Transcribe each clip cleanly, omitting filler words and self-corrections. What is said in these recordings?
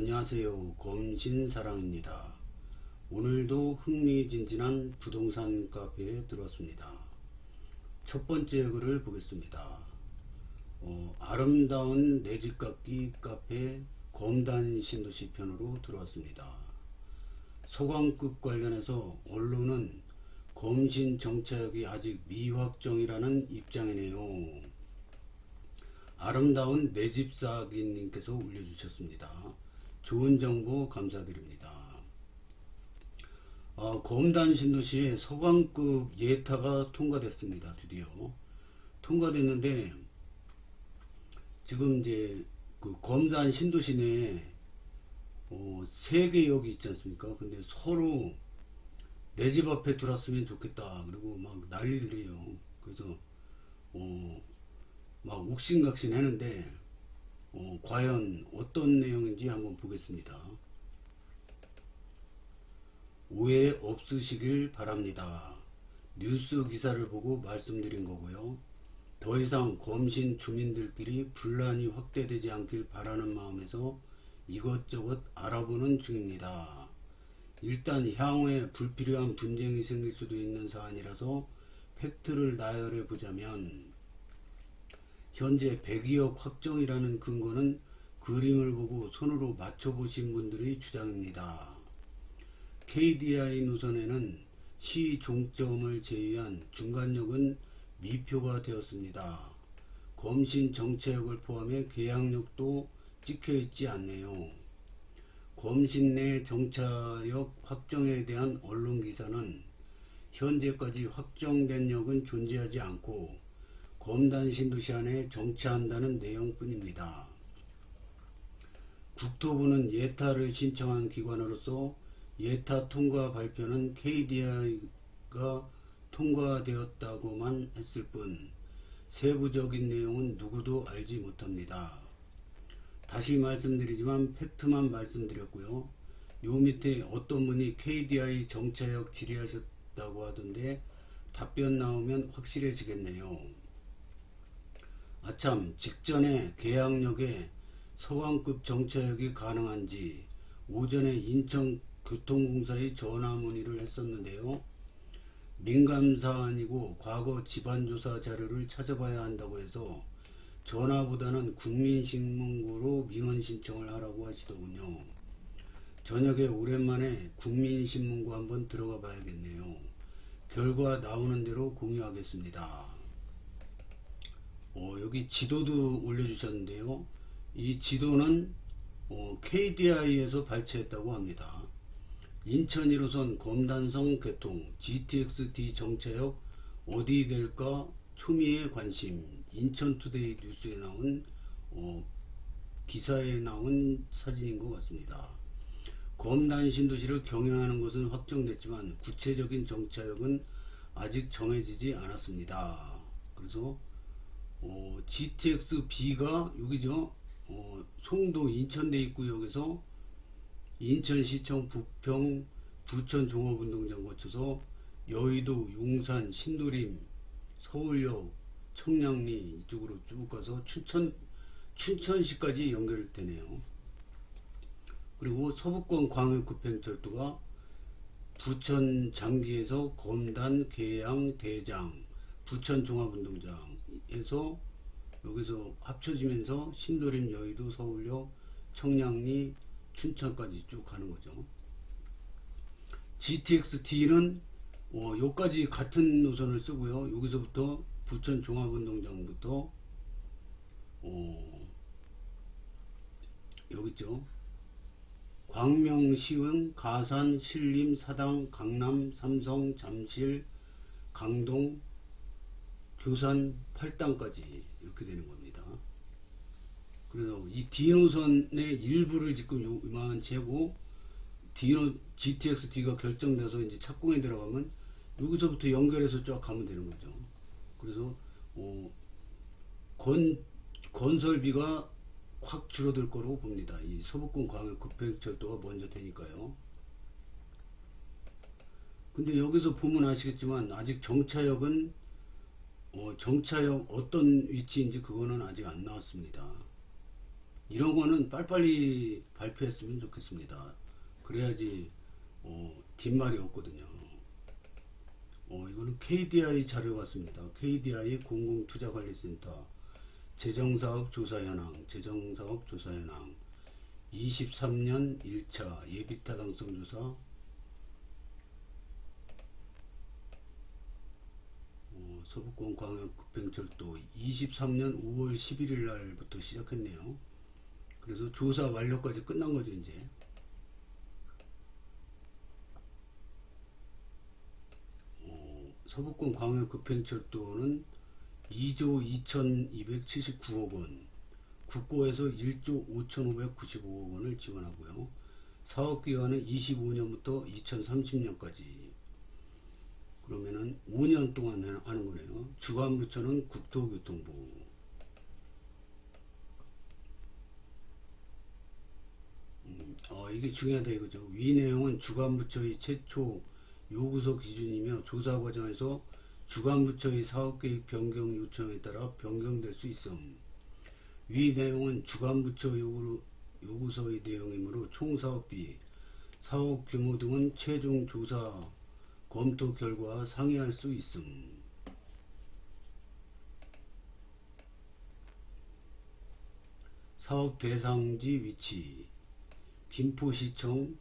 안녕하세요. 검신사랑입니다. 오늘도 흥미진진한 부동산 카페에 들어왔습니다. 첫 번째 글을 보겠습니다. 아름다운 내집 갖기 카페 검단 신도시 편으로 들어왔습니다. 소강급 관련해서 언론은 검신 정착이 아직 미확정이라는 입장이네요. 아름다운 내집 사기님께서 올려주셨습니다. 좋은 정보 감사드립니다. 검단 신도시에 서강급 예타가 통과됐습니다. 드디어 통과됐는데 지금 이제 그 검단 신도시 내에 세 개 역이 있지 않습니까? 근데 서로 내 집 앞에 들어왔으면 좋겠다. 그리고 막 난리들이에요. 그래서 막 옥신각신 하는데 과연 어떤 내용인지 한번 보겠습니다. 오해 없으시길 바랍니다. 뉴스 기사를 보고 말씀드린 거고요. 더 이상 검신 주민들끼리 분란이 확대되지 않길 바라는 마음에서 이것저것 알아보는 중입니다. 일단 향후에 불필요한 분쟁이 생길 수도 있는 사안이라서 팩트를 나열해 보자면 현재 102억 확정이라는 근거는 그림을 보고 손으로 맞춰보신 분들의 주장입니다. KDI 노선에는 시 종점을 제외한 중간역은 미표가 되었습니다. 검신 정체역을 포함해 계양역도 찍혀있지 않네요. 검신 내 정차역 확정에 대한 언론기사는 현재까지 확정된 역은 존재하지 않고 검단 신도시 안에 정차한다는 내용뿐입니다. 국토부는 예타를 신청한 기관으로서 예타 통과 발표는 KDI가 통과되었다고만 했을 뿐 세부적인 내용은 누구도 알지 못합니다. 다시 말씀드리지만 팩트만 말씀드렸고요. 요 밑에 어떤 분이 KDI 정차역 질의하셨다고 하던데 답변 나오면 확실해지겠네요. 아참, 직전에 계양역에 서강급 정차역이 가능한지 오전에 인천교통공사에 전화 문의를 했었는데요. 민감사안이고 과거 집안조사 자료를 찾아봐야 한다고 해서 전화보다는 국민신문고로 민원 신청을 하라고 하시더군요. 저녁에 오랜만에 국민신문고 한번 들어가 봐야겠네요. 결과 나오는 대로 공유하겠습니다. 여기 지도도 올려주셨는데요. 이 지도는 KDI에서 발췌했다고 합니다. 인천 1호선 검단성 개통 GTX-D 정차역 어디 될까 초미의 관심. 인천투데이 뉴스에 나온 기사에 나온 사진인 것 같습니다. 검단 신도시를 경영하는 것은 확정됐지만 구체적인 정차역은 아직 정해지지 않았습니다. 그래서 GTX-B가 여기죠. 송도 인천대 입구역에서 인천시청 부평 부천 종합운동장 거쳐서 여의도 용산 신도림 서울역 청량리 이쪽으로 쭉 가서 춘천시까지 연결되네요. 그리고 서부권 광역급행철도가 부천 장기에서 검단 계양 대장 부천 종합운동장에서 여기서 합쳐지면서 신도림 여의도 서울역 청량리 춘천까지 쭉 가는 거죠. GTX-D는 여기까지 같은 노선을 쓰고요. 여기서부터 부천 종합운동장부터 여기 있죠. 광명시흥, 가산, 신림, 사당, 강남, 삼성, 잠실, 강동, 교산, 팔당까지 이렇게 되는 겁니다. 그래서 이 D노선의 일부를 지금 이만 재고 GTX-D가 결정돼서 이제 착공에 들어가면 여기서부터 연결해서 쫙 가면 되는 거죠. 그래서 건설비가 확 줄어들 거로 봅니다. 이 서부권 광역 급행철도가 먼저 되니까요. 근데 여기서 보면 아시겠지만 아직 정차역은 정차역 어떤 위치인지 그거는 아직 안 나왔습니다. 이런 거는 빨리빨리 발표했으면 좋겠습니다. 그래야지 뒷말이 없거든요. 이거는 KDI 자료 같습니다. KDI 공공투자관리센터 재정사업 조사 현황, 23년 1차 예비타당성 조사, 서북권 광역급행철도 23년 5월 11일 날부터 시작했네요. 그래서 조사 완료까지 끝난 거죠, 이제. 서북권 광역급행철도는 2조 2279억 원, 국고에서 1조 5595억 원을 지원하고요. 사업기간은 25년부터 2030년까지. 그러면은 5년 동안 하는 거네요. 주관부처는 국토교통부. 이게 중요하다 이거죠. 위 내용은 주관부처의 최초 요구서 기준이며 조사 과정에서 주관부처의 사업계획 변경 요청에 따라 변경될 수 있음. 위 내용은 주관부처 요구서의 내용이므로 총 사업비, 사업 규모 등은 최종 조사 검토 결과 상의할 수 있음. 사업 대상지 위치, 김포시청,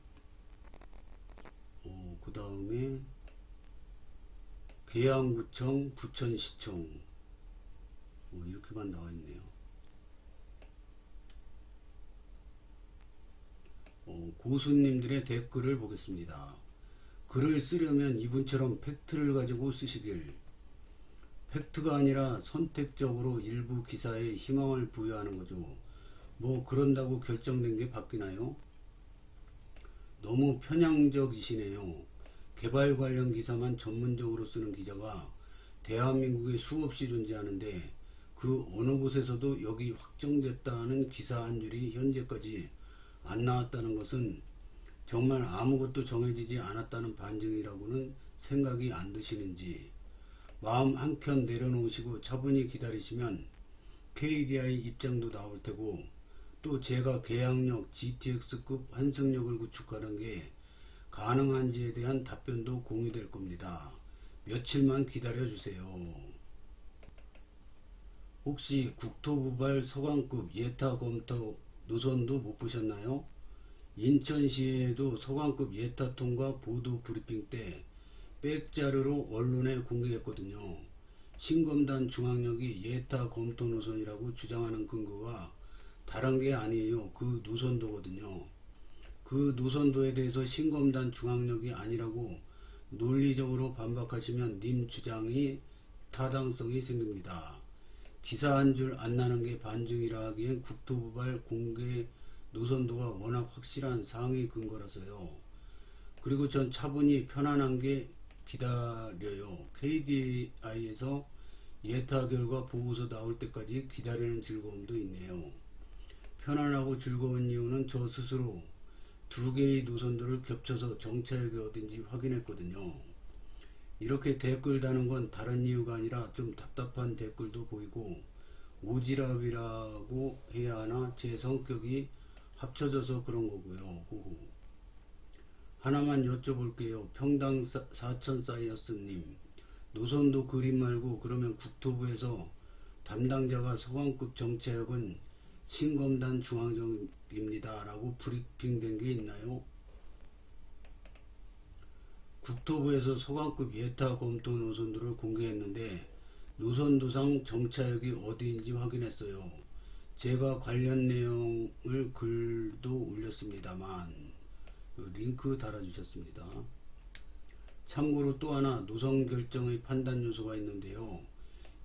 그 다음에 계양구청, 부천시청, 이렇게만 나와 있네요. 고수님들의 댓글을 보겠습니다. 글을 쓰려면 이분처럼 팩트를 가지고 쓰시길. 팩트가 아니라 선택적으로 일부 기사에 희망을 부여하는 거죠. 뭐 그런다고 결정된 게 바뀌나요? 너무 편향적이시네요. 개발 관련 기사만 전문적으로 쓰는 기자가 대한민국에 수없이 존재하는데 그 어느 곳에서도 여기 확정됐다는 기사 한 줄이 현재까지 안 나왔다는 것은 정말 아무것도 정해지지 않았다는 반증이라고는 생각이 안 드시는지. 마음 한켠 내려놓으시고 차분히 기다리시면 KDI 입장도 나올 테고, 또 제가 계양역 GTX급 환승역을 구축하는 게 가능한지에 대한 답변도 공유될 겁니다. 며칠만 기다려주세요. 혹시 국토부발 서관급 예타 검토 노선도 못 보셨나요? 인천시에도 서관급 예타 통과 보도 브리핑 때 백자료로 언론에 공개했거든요. 신검단 중앙역이 예타 검토 노선이라고 주장하는 근거가 다른 게 아니에요. 그 노선도거든요. 그 노선도에 대해서 신검단 중앙역이 아니라고 논리적으로 반박하시면 님 주장이 타당성이 생깁니다. 기사 한 줄 안 나는 게 반증이라 하기엔 국토부발 공개 노선도가 워낙 확실한 상위 근거라서요. 그리고 전 차분히 편안한 게 기다려요. KDI에서 예타 결과 보고서 나올 때까지 기다리는 즐거움도 있네요. 편안하고 즐거운 이유는 저 스스로 두 개의 노선도를 겹쳐서 정차역이 어딘지 확인했거든요. 이렇게 댓글 다는 건 다른 이유가 아니라 좀 답답한 댓글도 보이고 오지랖이라고 해야 하나, 제 성격이 합쳐져서 그런 거고요. 호호. 하나만 여쭤볼게요. 평당 사천 사이어스님, 노선도 그림 말고 그러면 국토부에서 담당자가 서관급 정차역은 신검단 중앙역입니다 라고 브리핑된 게 있나요? 국토부에서 서관급 예타 검토 노선도를 공개했는데 노선도상 정차역이 어디인지 확인했어요. 제가 관련 내용을 글도 올렸습니다만 링크 달아주셨습니다. 참고로 또 하나 노선 결정의 판단 요소가 있는데요.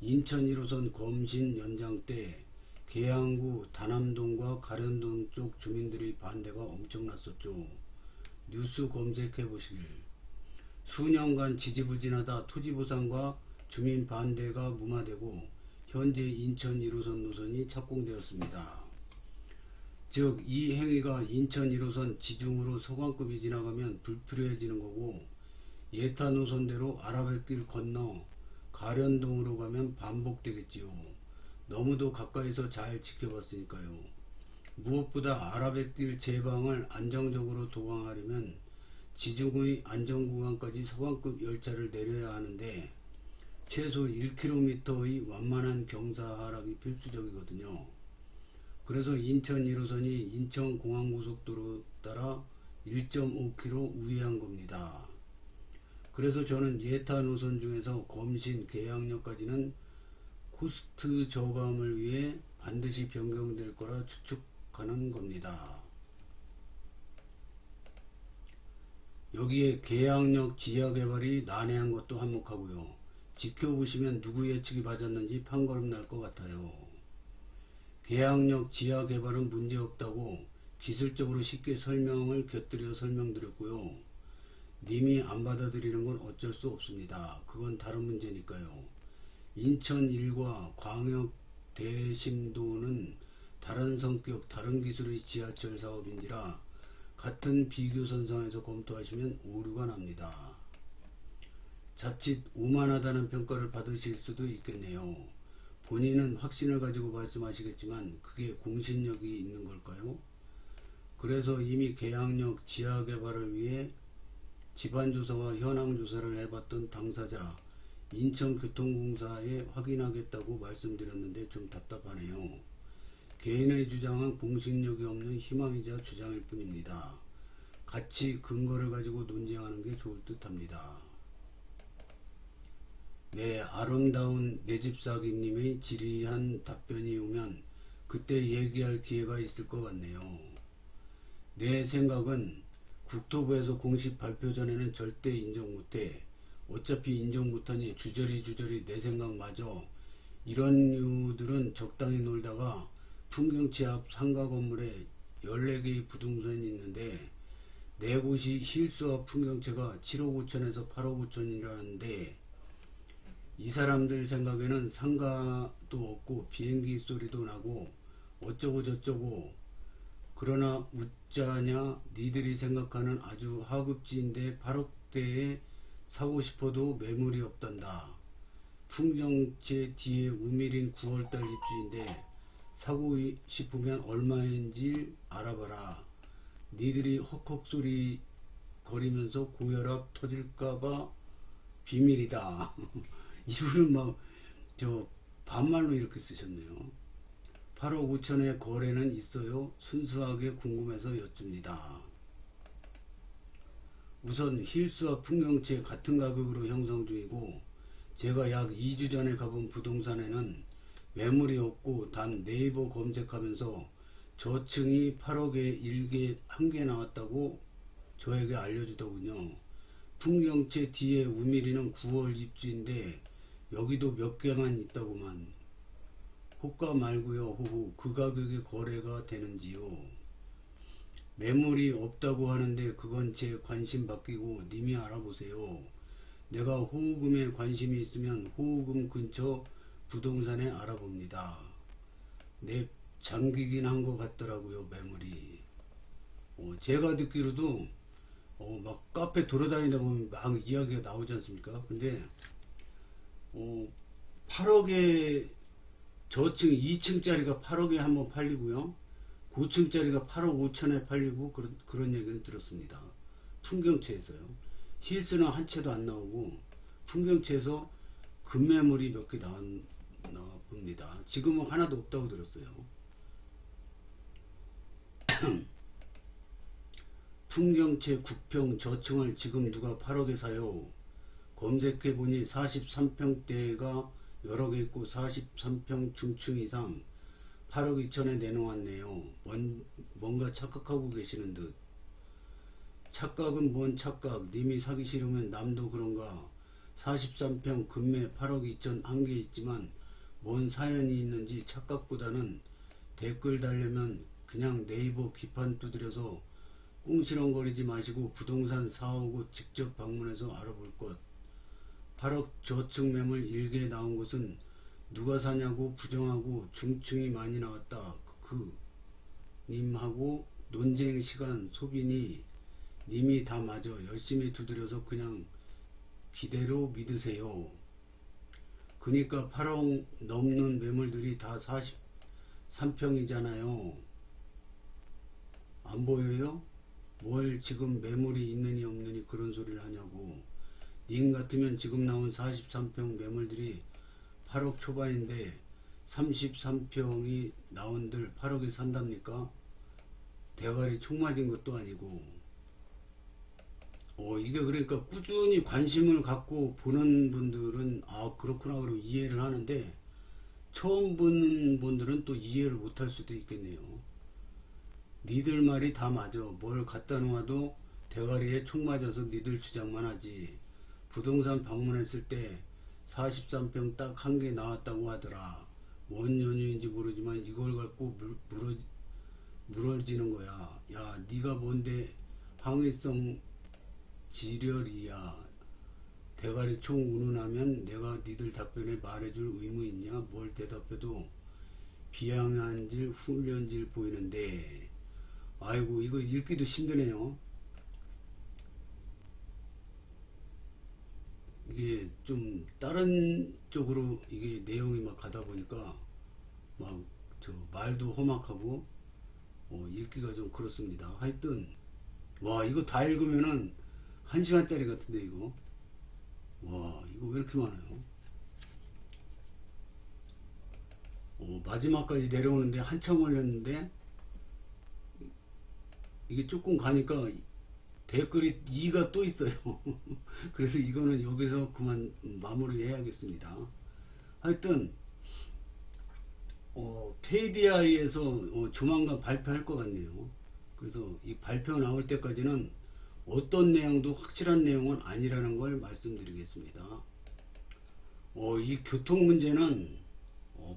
인천 1호선 검신 연장 때 계양구 다남동과 가련동 쪽 주민들의 반대가 엄청났었죠. 뉴스 검색해 보시길. 수년간 지지부진하다 토지보상과 주민 반대가 무마되고 현재 인천 1호선 노선이 착공되었습니다. 즉 이 행위가 인천 1호선 지중으로 서관급이 지나가면 불필요해지는 거고, 예타 노선대로 아라뱃길 건너 가련동으로 가면 반복되겠지요. 너무도 가까이서 잘 지켜봤으니까요. 무엇보다 아라뱃길 제방을 안정적으로 도강하려면 지중의 안전구간까지 서강급 열차를 내려야 하는데 최소 1km의 완만한 경사 하락이 필수적이거든요. 그래서 인천 1호선이 인천공항고속도로 따라 1.5km 우회한 겁니다. 그래서 저는 예타 노선 중에서 검신, 계양역까지는 코스트 저감을 위해 반드시 변경될 거라 추측하는 겁니다. 여기에 계양역 지하개발이 난해한 것도 한몫하고요. 지켜보시면 누구 예측이 맞았는지 판가름 날 것 같아요. 계양역 지하개발은 문제없다고 기술적으로 쉽게 설명을 곁들여 설명드렸고요. 님이 안 받아들이는 건 어쩔 수 없습니다. 그건 다른 문제니까요. 인천 1과 광역 대심도는 다른 성격, 다른 기술의 지하철 사업인지라 같은 비교선상에서 검토하시면 오류가 납니다. 자칫 오만하다는 평가를 받으실 수도 있겠네요. 본인은 확신을 가지고 말씀하시겠지만 그게 공신력이 있는 걸까요? 그래서 이미 계양역 지하개발을 위해 집안조사와 현황조사를 해봤던 당사자 인천교통공사에 확인하겠다고 말씀드렸는데 좀 답답하네요. 개인의 주장은 공신력이 없는 희망이자 주장일 뿐입니다. 같이 근거를 가지고 논쟁하는 게 좋을 듯 합니다. 네, 아름다운 내집사기님의 지리한 답변이 오면 그때 얘기할 기회가 있을 것 같네요. 내 생각은 국토부에서 공식 발표 전에는 절대 인정 못해. 어차피 인정 못하니 주저리 내 생각 마저. 이런 이유들은 적당히 놀다가 풍경치 앞 상가 건물에 14개의 부동산이 있는데 네 곳이 실수와 풍경채가 7억 5천에서 8억 5천이라는데 이 사람들 생각에는 상가도 없고 비행기 소리도 나고 어쩌고 저쩌고 그러나 웃자냐 니들이 생각하는 아주 하급지인데 8억대에 사고 싶어도 매물이 없단다. 풍경채 뒤에 우밀인 9월달 입주인데 사고 싶으면 얼마인지 알아봐라. 니들이 헉헉 소리 거리면서 고혈압 터질까봐 비밀이다. 이분은 막 저 반말로 이렇게 쓰셨네요. 8억 5천의 거래는 있어요? 순수하게 궁금해서 여쭙니다. 우선 힐스와 풍경채 같은 가격으로 형성 중이고 제가 약 2주 전에 가본 부동산에는 매물이 없고 단 네이버 검색하면서 저층이 8억에 한 개 나왔다고 저에게 알려주더군요. 풍경채 뒤에 우미리는 9월 입주인데 여기도 몇 개만 있다고만. 호가 말고요. 호호. 그 가격에 거래가 되는지요. 매물이 없다고 하는데 그건 제 관심 바뀌고 님이 알아보세요. 내가 호우금에 관심이 있으면 호우금 근처 부동산에 알아봅니다. 내 잠기긴 한 것 같더라고요. 매물이. 제가 듣기로도 막 카페 돌아다니다 보면 막 이야기가 나오지 않습니까? 근데 8억에 저층 2층짜리가 8억에 한번 팔리고요. 고층짜리가 8억 5천에 팔리고 그런 얘기는 들었습니다. 풍경채에서요. 힐스는 한 채도 안 나오고 풍경채에서 급매물이 몇 개 나옵니다. 지금은 하나도 없다고 들었어요. 풍경채 국평 저층을 지금 누가 8억에 사요? 검색해보니 43평대가 여러 개 있고 43평 중층 이상 8억 2천에 내놓았네요. 뭔가 착각하고 계시는 듯. 착각은 뭔 착각. 님이 사기 싫으면 남도 그런가. 43평 금매 8억 2천 한 개 있지만 뭔 사연이 있는지 착각보다는 댓글 달려면 그냥 네이버 기판 두드려서 꽁시렁거리지 마시고 부동산 4호고 직접 방문해서 알아볼 것. 8억 저층 매물 1개 나온 것은 누가 사냐고 부정하고 중층이 많이 나왔다. 님하고 논쟁 시간 소비니 님이 다 맞아. 열심히 두드려서 그냥 기대로 믿으세요. 그니까 8억 넘는 매물들이 다 43평이잖아요. 안 보여요? 뭘 지금 매물이 있느니 없느니 그런 소리를 하냐고. 님 같으면 지금 나온 43평 매물들이 8억 초반인데 33평이 나온들 8억에 산답니까? 대가리 총 맞은 것도 아니고. 이게 그러니까 꾸준히 관심을 갖고 보는 분들은 아 그렇구나 그러고 이해를 하는데, 처음 보는 분들은 또 이해를 못할 수도 있겠네요. 니들 말이 다 맞아. 뭘 갖다 놓아도 대가리에 총 맞아서 니들 주장만 하지. 부동산 방문했을 때 43평 딱 한 개 나왔다고 하더라. 뭔 연유인지 모르지만 이걸 갖고 물어지는 거야. 야, 네가 뭔데 항의성 지렬이야. 대가리 총 운운하면 내가 니들 답변에 말해줄 의무 있냐? 뭘 대답해도 비양한질 훈련질 보이는데. 아이고 이거 읽기도 힘드네요. 이게 좀 다른 쪽으로 이게 내용이 막 가다 보니까 막 저 말도 험악하고 읽기가 좀 그렇습니다. 하여튼 와 이거 다 읽으면은 1시간짜리 같은데 이거. 와 이거 왜 이렇게 많아요? 마지막까지 내려오는데 한참 걸렸는데 이게 조금 가니까 댓글이 2가 또 있어요. 그래서 이거는 여기서 그만 마무리 해야겠습니다. 하여튼 KDI에서 조만간 발표할 것 같네요. 그래서 이 발표 나올 때까지는 어떤 내용도 확실한 내용은 아니라는 걸 말씀드리겠습니다. 이 교통 문제는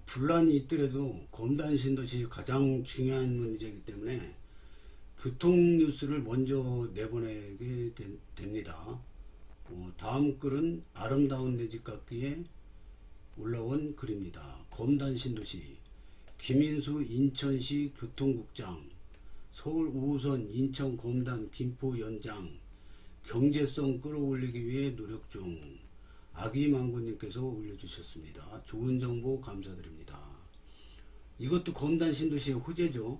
분란이 있더라도 검단 신도시 가장 중요한 문제이기 때문에 교통 뉴스를 먼저 내보내게 됩니다. 다음 글은 아름다운 내 집 갖기에 올라온 글입니다. 검단 신도시 김인수 인천시 교통국장, 서울 5호선 인천 검단 김포 연장 경제성 끌어올리기 위해 노력 중. 아기망고님께서 올려주셨습니다. 좋은 정보 감사드립니다. 이것도 검단 신도시의 호재죠.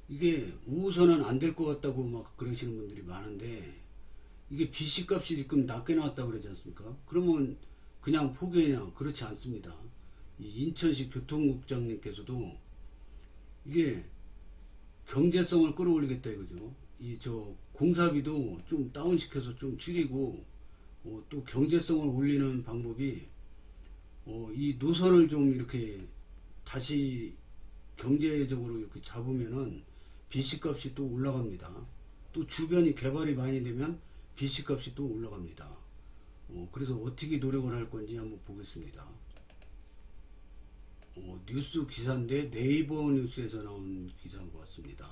이게 5호선은 안 될 것 같다고 막 그러시는 분들이 많은데, 이게 BC값이 지금 낮게 나왔다고 그러지 않습니까? 그러면 그냥 포기하냐? 그렇지 않습니다. 이 인천시 교통국장님께서도 이게 경제성을 끌어올리겠다 이거죠. 저 공사비도 좀 다운시켜서 좀 줄이고, 또 경제성을 올리는 방법이 이 노선을 좀 이렇게 다시 경제적으로 이렇게 잡으면은 BC값이 또 올라갑니다. 또 주변이 개발이 많이 되면 BC값이 또 올라갑니다. 그래서 어떻게 노력을 할 건지 한번 보겠습니다. 뉴스 기사인데 네이버 뉴스에서 나온 기사인 것 같습니다.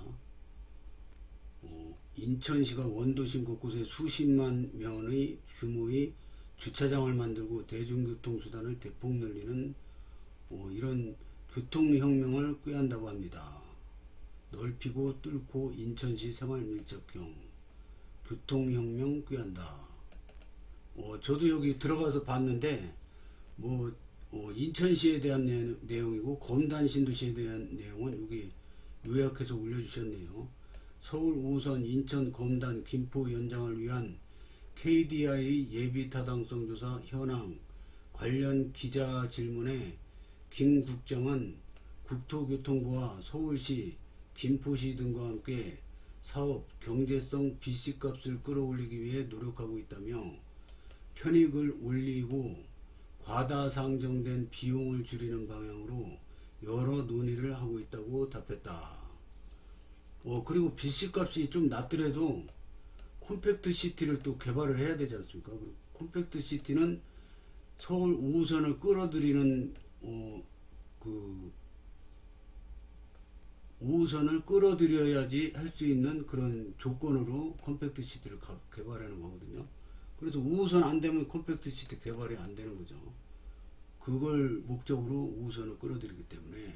인천시가 원도심 곳곳에 수십만 명의 규모의 주차장을 만들고 대중교통수단을 대폭 늘리는 이런 교통혁명을 꾀한다고 합니다. 넓히고 뚫고 인천시 생활밀착형 교통혁명 꾀한다. 저도 여기 들어가서 봤는데 인천시에 대한 내용이고 검단 신도시에 대한 내용은 여기 요약해서 올려주셨네요. 서울 5호선 인천 검단 김포 연장을 위한 KDI 예비 타당성 조사 현황 관련 기자 질문에 김 국장은 국토교통부와 서울시, 김포시 등과 함께 사업 경제성 BC값을 끌어올리기 위해 노력하고 있다며 편익을 올리고 과다 상정된 비용을 줄이는 방향으로 여러 논의를 하고 있다고 답했다. 그리고 BC값이 좀 낮더라도 콤팩트 시티를 또 개발을 해야 되지 않습니까? 콤팩트 시티는 서울 5호선을 끌어들이는 그 5호선을 끌어들여야지 할 수 있는 그런 조건으로 컴팩트 시티를 개발하는 거거든요. 그래서 5호선 안 되면 컴팩트 시티 개발이 안 되는 거죠. 그걸 목적으로 5호선을 끌어들이기 때문에,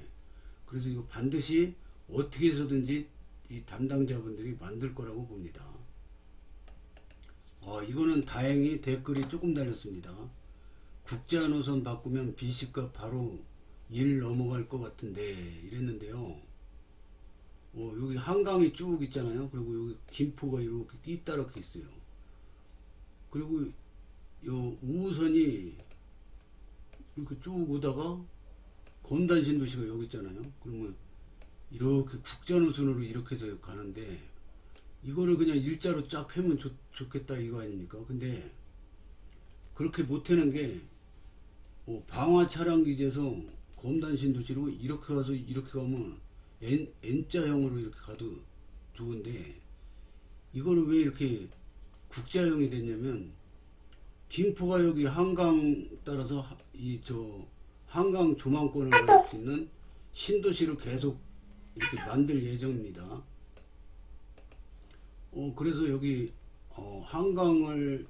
그래서 이거 반드시 어떻게 해서든지 이 담당자분들이 만들 거라고 봅니다. 이거는 다행히 댓글이 조금 달렸습니다. 국자 노선 바꾸면 BC값 바로 1 넘어갈 것 같은데 이랬는데요. 여기 한강이 쭉 있잖아요. 그리고 여기 김포가 이렇게 띠따랗게 있어요. 그리고 요 우선이 이렇게 쭉 오다가 검단 신도시가 여기 있잖아요. 그러면 이렇게 국자노선으로 이렇게 해서 가는데 이거를 그냥 일자로 쫙 하면 좋겠다 이거 아닙니까? 근데 그렇게 못하는 게 방화 차량 기지에서 검단 신도시로 이렇게 가서 이렇게 가면 N자형으로 이렇게 가도 좋은데 이거를 왜 이렇게 국자형이 됐냐면 김포가 여기 한강 따라서 한강 조망권을 갈 수 있는 신도시를 계속 이렇게 만들 예정입니다. 그래서 여기 한강을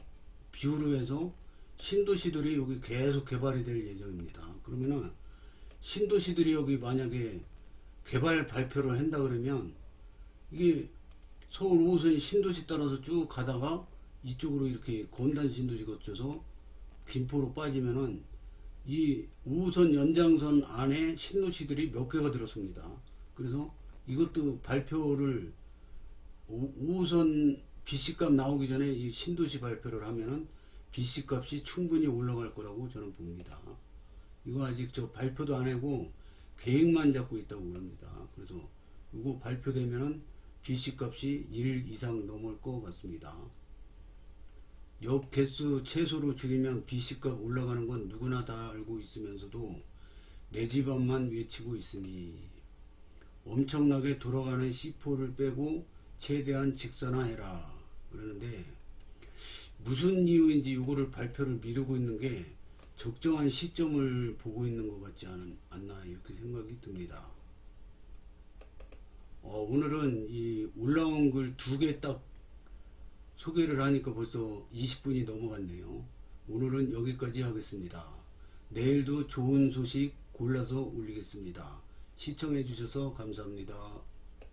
비유로 해서 신도시들이 여기 계속 개발이 될 예정입니다. 그러면은 신도시들이 여기 만약에 개발 발표를 한다 그러면 이게 서울 5호선 신도시 따라서 쭉 가다가 이쪽으로 이렇게 건단 신도시 거쳐서 김포로 빠지면은 이 5호선 연장선 안에 신도시들이 몇 개가 들었습니다. 그래서 이것도 발표를 5호선 BC값 나오기 전에 이 신도시 발표를 하면은 BC값이 충분히 올라갈 거라고 저는 봅니다. 이거 아직 발표도 안 하고 계획만 잡고 있다고 합니다. 그래서 이거 발표되면은 BC값이 1 이상 넘을 것 같습니다. 역 개수 최소로 줄이면 BC값 올라가는 건 누구나 다 알고 있으면서도 내 집 앞만 외치고 있으니 엄청나게 돌아가는 C4를 빼고 최대한 직선화해라 그러는데 무슨 이유인지 이거를 발표를 미루고 있는 게 적정한 시점을 보고 있는 것 같지 않나 이렇게 생각이 듭니다. 오늘은 이 올라온 글 2개 딱 소개를 하니까 벌써 20분이 넘어갔네요. 오늘은 여기까지 하겠습니다. 내일도 좋은 소식 골라서 올리겠습니다. 시청해 주셔서 감사합니다.